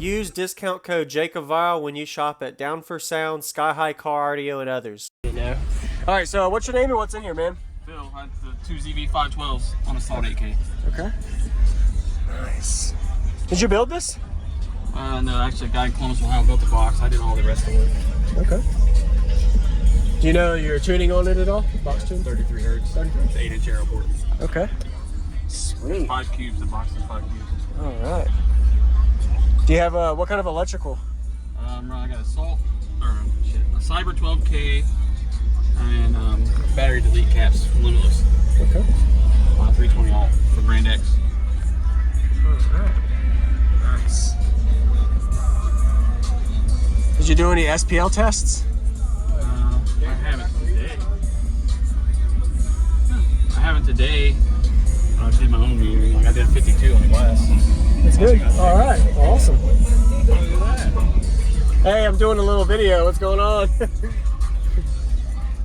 Use discount code JacobVile when you shop at Down for Sound, Sky High Car Audio, and others. You know. All right, so what's your name and what's in here, man? Phil, I had the 2 ZV512s on a Salt 8K. Okay. Nice. Did you build this? No, actually, a guy in Columbus, Ohio built the box. I did all the rest of the work. Okay. Do you know your tuning on it at all? Box tune? 33 hertz. 33? It's 8-inch aero port. Okay. Sweet. 5 cubes, the box is 5 cubes. All right. Do you have what kind of electrical? I got a Cyber 12K and battery delete caps from Limitless. Okay. 320 alt for Brand X. All right. Nice. Did you do any SPL tests? I haven't today. I haven't today. I did my own metering. Like I did 52 on the glass. That's good. All right. Awesome. Hey, I'm doing a little video. What's going on?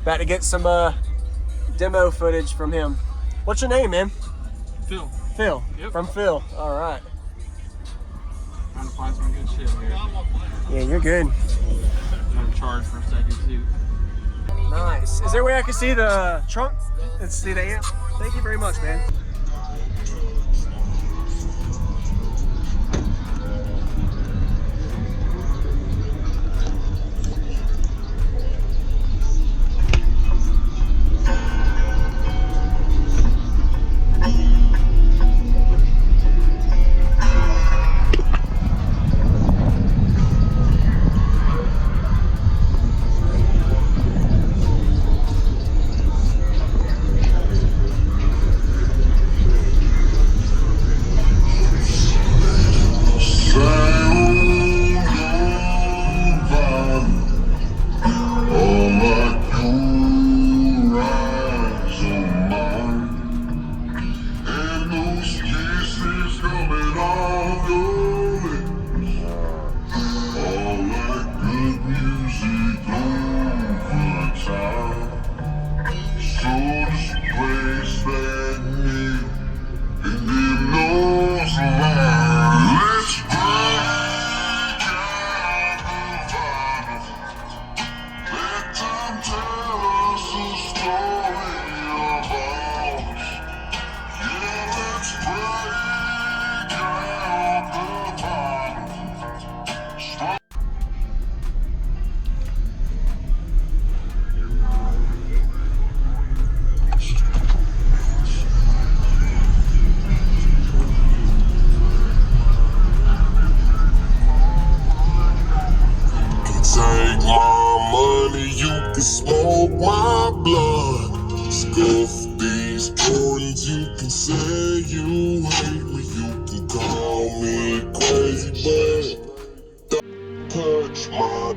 About to get some demo footage from him. What's your name, man? Phil. Phil. Yep. From Phil. All right. Trying to find some good shit here. Yeah, you're good. I'm charged for a second too. Nice. Is there a way I can see the trunk and see the amp? Thank you very much, man. Take my money, you can smoke my blood. Scuff these Jordans, you can say you hate me, you can call me crazy, but don't touch my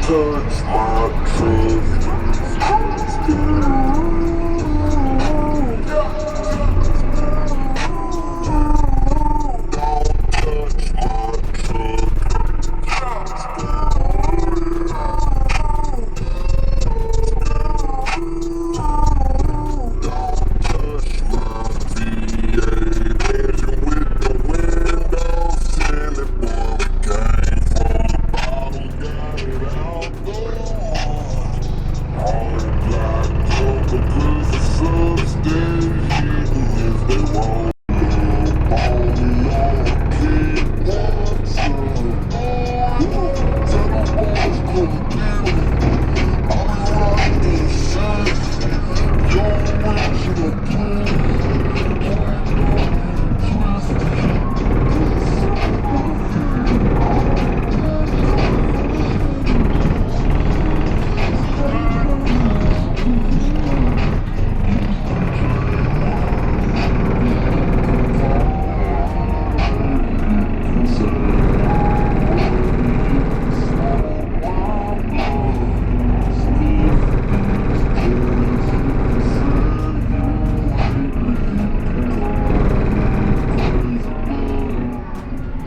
touch my truth. Don't touch my truth.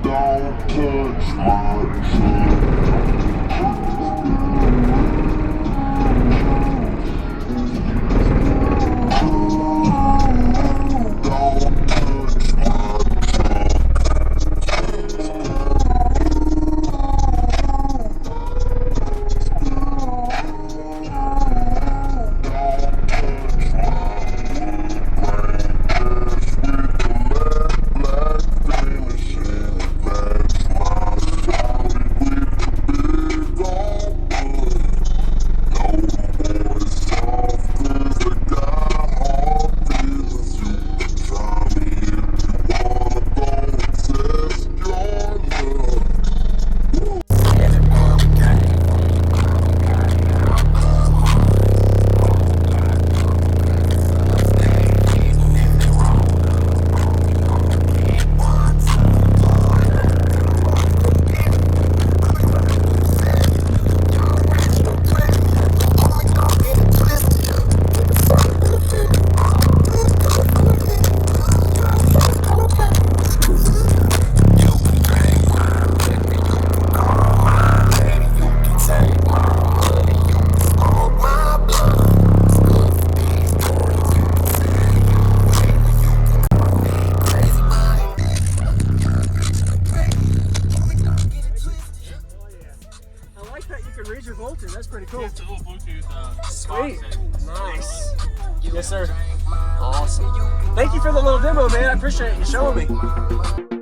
Don't touch my truck. Read your voltage. That's pretty cool. It's a little Bluetooth. Sweet. Nice. Yes, sir. Awesome. Thank you for the little demo, man. I appreciate you showing me.